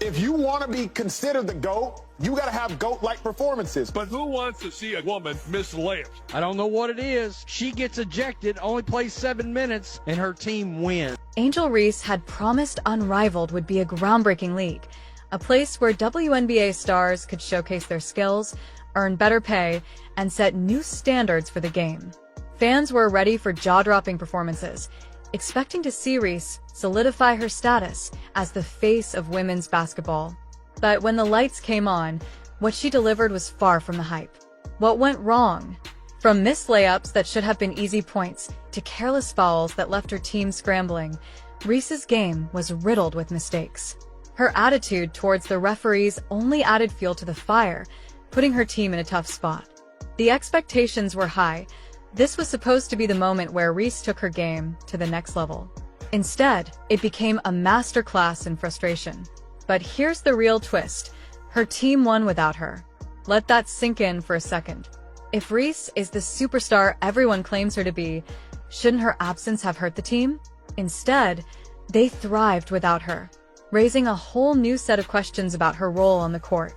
If you want to be considered the GOAT, you got to have GOAT-like performances. But who wants to see a woman miss layups? I don't know what it is. She gets ejected, only plays 7 minutes, and her team wins. Angel Reese had promised Unrivaled would be a groundbreaking league, a place where WNBA stars could showcase their skills, earn better pay, and set new standards for the game. Fans were ready for jaw-dropping performances, expecting to see Reese solidify her status as the face of women's basketball. But when the lights came on, what she delivered was far from the hype. What went wrong? From missed layups that should have been easy points to careless fouls that left her team scrambling, Reese's game was riddled with mistakes. Her attitude towards the referees only added fuel to the fire, putting her team in a tough spot. The expectations were high. This was supposed to be the moment where Reese took her game to the next level. Instead, it became a masterclass in frustration. But here's the real twist. Her team won without her. Let that sink in for a second. If Reese is the superstar everyone claims her to be, shouldn't her absence have hurt the team? Instead, they thrived without her, raising a whole new set of questions about her role on the court.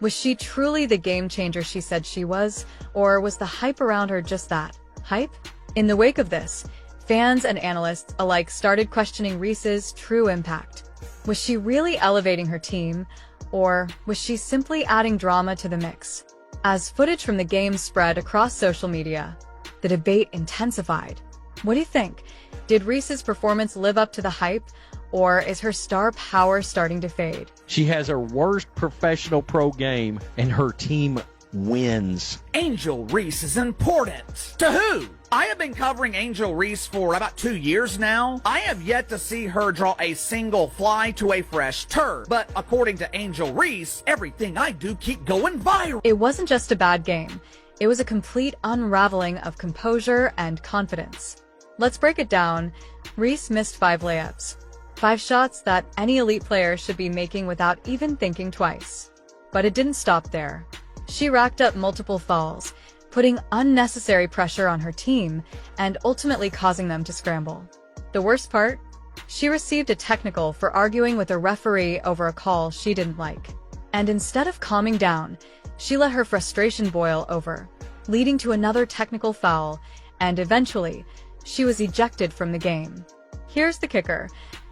Was she truly the game changer she said she was, or was the hype around her just that, hype? In the wake of this, fans and analysts alike started questioning Reese's true impact. Was she really elevating her team, or was she simply adding drama to the mix? As footage from the game spread across social media, the debate intensified. What do you think? Did Reese's performance live up to the hype, or is her star power starting to fade? She has her worst professional pro game, and her team wins. Angel Reese is important. To who? I have been covering Angel Reese for about 2 years now. I have yet to see her draw a single fly to a fresh turd. But according to Angel Reese, everything I do keep going viral. It wasn't just a bad game. It was a complete unraveling of composure and confidence. Let's break it down. Reese missed 5 layups. 5 shots that any elite player should be making without even thinking twice. But it didn't stop there. She racked up multiple fouls, putting unnecessary pressure on her team and ultimately causing them to scramble. The worst part? She received a technical for arguing with a referee over a call she didn't like. And instead of calming down, she let her frustration boil over, leading to another technical foul, and eventually, she was ejected from the game. Here's the kicker.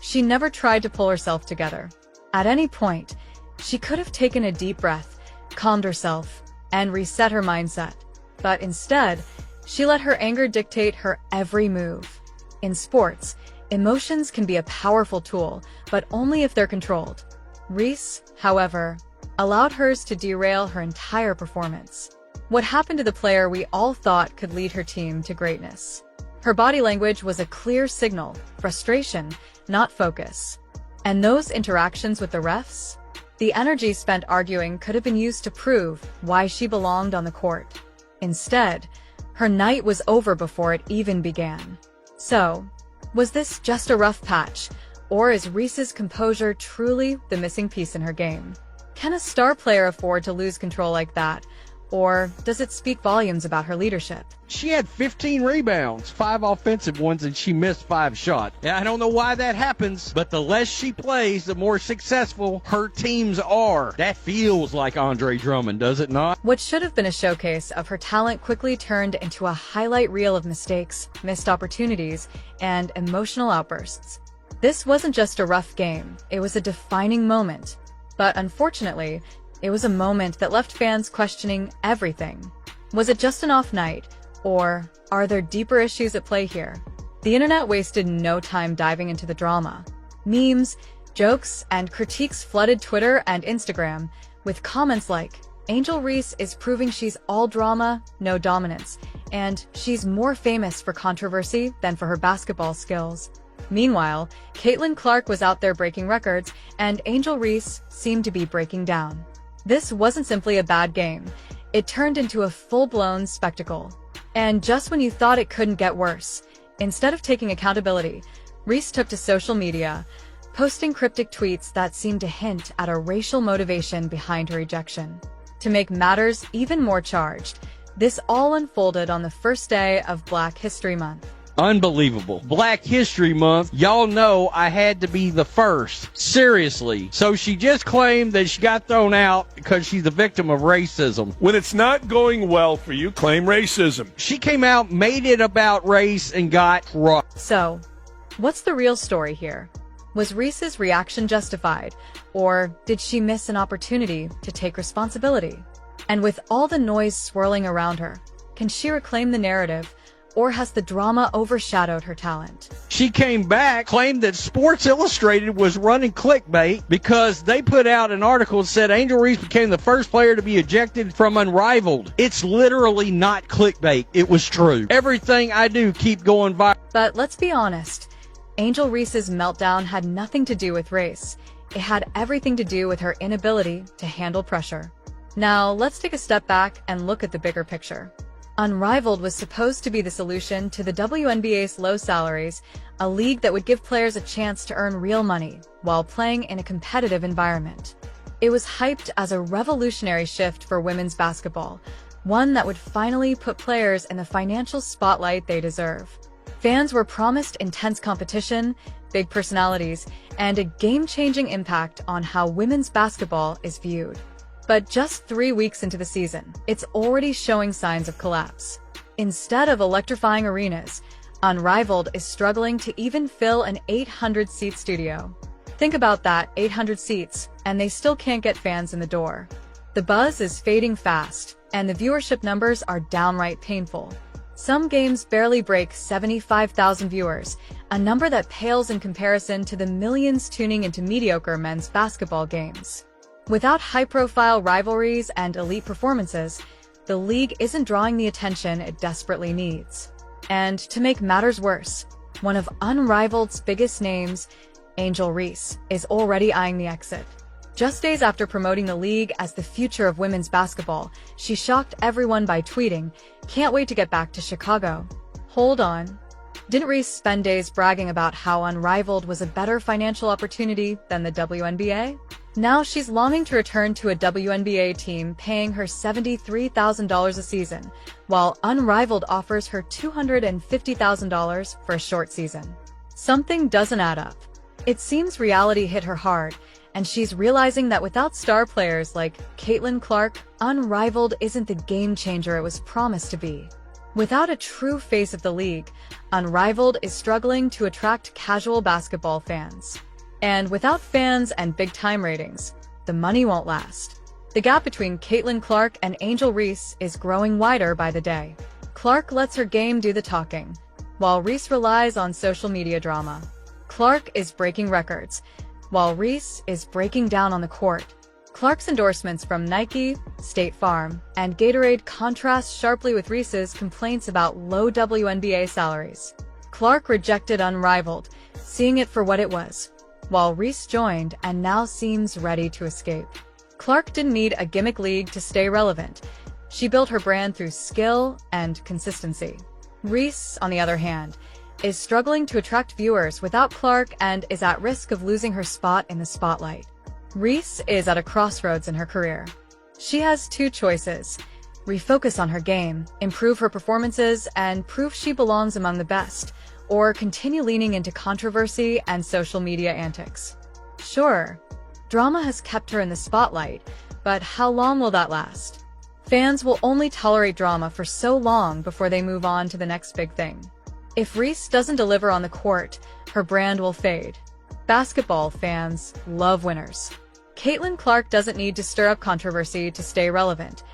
She never tried to pull herself together. At any point, she could have taken a deep breath, calmed herself, and reset her mindset. But instead, she let her anger dictate her every move. In sports, emotions can be a powerful tool, but only if they're controlled. Reese, however, allowed hers to derail her entire performance. What happened to the player we all thought could lead her team to greatness? Her body language was a clear signal: frustration, not focus. And those interactions with the refs? The energy spent arguing could have been used to prove why she belonged on the court. Instead, her night was over before it even began. So, was this just a rough patch, or is Reese's composure truly the missing piece in her game? Can a star player afford to lose control like that, or does it speak volumes about her leadership? She had 15 rebounds, 5 offensive ones, and she missed 5 shots. Yeah, I don't know why that happens, but the less she plays, the more successful her teams are. That feels like Andre Drummond, does it not? What should have been a showcase of her talent quickly turned into a highlight reel of mistakes, missed opportunities, and emotional outbursts. This wasn't just a rough game, it was a defining moment. But unfortunately, it was a moment that left fans questioning everything. Was it just an off night, or are there deeper issues at play here? The internet wasted no time diving into the drama. Memes, jokes, and critiques flooded Twitter and Instagram, with comments like, "Angel Reese is proving she's all drama, no dominance, and she's more famous for controversy than for her basketball skills." Meanwhile, Caitlin Clark was out there breaking records, and Angel Reese seemed to be breaking down. This wasn't simply a bad game. It turned into a full-blown spectacle. And just when you thought it couldn't get worse, instead of taking accountability, Reese took to social media, posting cryptic tweets that seemed to hint at a racial motivation behind her ejection. To make matters even more charged, this all unfolded on the first day of Black History Month. Unbelievable. Black History Month. Y'all know I had to be the first. Seriously. So she just claimed that she got thrown out because she's a victim of racism. When it's not going well for you, claim racism. She came out, made it about race, and got crushed. So, what's the real story here? Was Reese's reaction justified, or did she miss an opportunity to take responsibility? And with all the noise swirling around her, can she reclaim the narrative, or has the drama overshadowed her talent? She came back, claimed that Sports Illustrated was running clickbait because they put out an article that said Angel Reese became the first player to be ejected from Unrivaled. It's literally not clickbait. It was true. Everything I do keep going viral. But let's be honest, Angel Reese's meltdown had nothing to do with race. It had everything to do with her inability to handle pressure. Now, let's take a step back and look at the bigger picture. Unrivaled was supposed to be the solution to the WNBA's low salaries, a league that would give players a chance to earn real money while playing in a competitive environment. It was hyped as a revolutionary shift for women's basketball, one that would finally put players in the financial spotlight they deserve. Fans were promised intense competition, big personalities, and a game-changing impact on how women's basketball is viewed. But just 3 weeks into the season, it's already showing signs of collapse. Instead of electrifying arenas, Unrivaled is struggling to even fill an 800-seat studio. Think about that, 800 seats, and they still can't get fans in the door. The buzz is fading fast, and the viewership numbers are downright painful. Some games barely break 75,000 viewers, a number that pales in comparison to the millions tuning into mediocre men's basketball games. Without high-profile rivalries and elite performances, the league isn't drawing the attention it desperately needs. And to make matters worse, one of Unrivaled's biggest names, Angel Reese, is already eyeing the exit. Just days after promoting the league as the future of women's basketball, she shocked everyone by tweeting, "Can't wait to get back to Chicago." Hold on. Didn't Reese spend days bragging about how Unrivaled was a better financial opportunity than the WNBA? Now she's longing to return to a WNBA team paying her $73,000 a season, while Unrivaled offers her $250,000 for a short season. Something doesn't add up. It seems reality hit her hard, and she's realizing that without star players like Caitlin Clark, Unrivaled isn't the game changer it was promised to be. Without a true face of the league, Unrivaled is struggling to attract casual basketball fans. And without fans and big-time ratings, the money won't last. The gap between Caitlin Clark and Angel Reese is growing wider by the day. Clark lets her game do the talking, while Reese relies on social media drama. Clark is breaking records, while Reese is breaking down on the court. Clark's endorsements from Nike, State Farm, and Gatorade contrast sharply with Reese's complaints about low WNBA salaries. Clark rejected Unrivaled, seeing it for what it was, while Reese joined and now seems ready to escape. Clark didn't need a gimmick league to stay relevant. She built her brand through skill and consistency. Reese, on the other hand, is struggling to attract viewers without Clark and is at risk of losing her spot in the spotlight. Reese is at a crossroads in her career. She has two choices: refocus on her game, improve her performances, and prove she belongs among the best, or continue leaning into controversy and social media antics. Sure, drama has kept her in the spotlight, but how long will that last? Fans will only tolerate drama for so long before they move on to the next big thing. If Reese doesn't deliver on the court, her brand will fade. Basketball fans love winners. Caitlin Clark doesn't need to stir up controversy to stay relevant.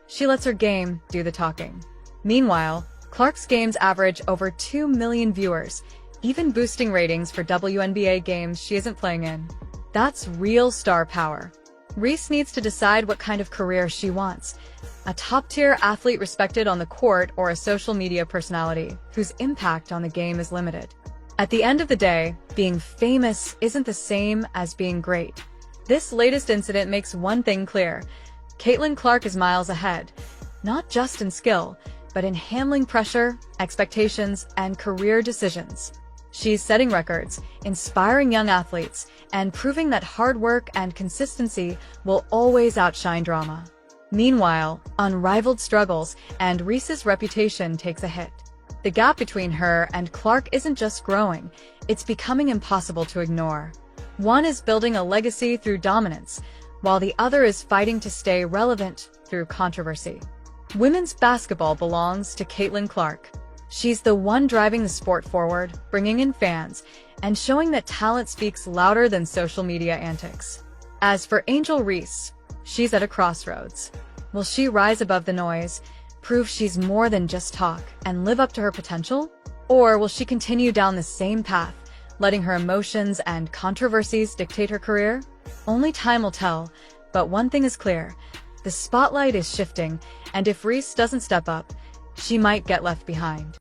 She lets her game do the talking. Meanwhile, Clark's games average over 2 million viewers, even boosting ratings for WNBA games she isn't playing in. That's real star power. Reese needs to decide what kind of career she wants: a top-tier athlete respected on the court, or a social media personality whose impact on the game is limited. At the end of the day, being famous isn't the same as being great. This latest incident makes one thing clear: Caitlin Clark is miles ahead, not just in skill, but in handling pressure, expectations, and career decisions. She's setting records, inspiring young athletes, and proving that hard work and consistency will always outshine drama. Meanwhile, Unrivaled struggles, and Reese's reputation takes a hit. The gap between her and Clark isn't just growing, it's becoming impossible to ignore. One is building a legacy through dominance, while the other is fighting to stay relevant through controversy. Women's basketball belongs to Caitlin Clark. She's the one driving the sport forward, bringing in fans, and showing that talent speaks louder than social media antics. As for Angel Reese, she's at a crossroads. Will she rise above the noise, prove she's more than just talk, and live up to her potential? Or will she continue down the same path, letting her emotions and controversies dictate her career? Only time will tell, but one thing is clear. The spotlight is shifting, and if Reese doesn't step up, she might get left behind.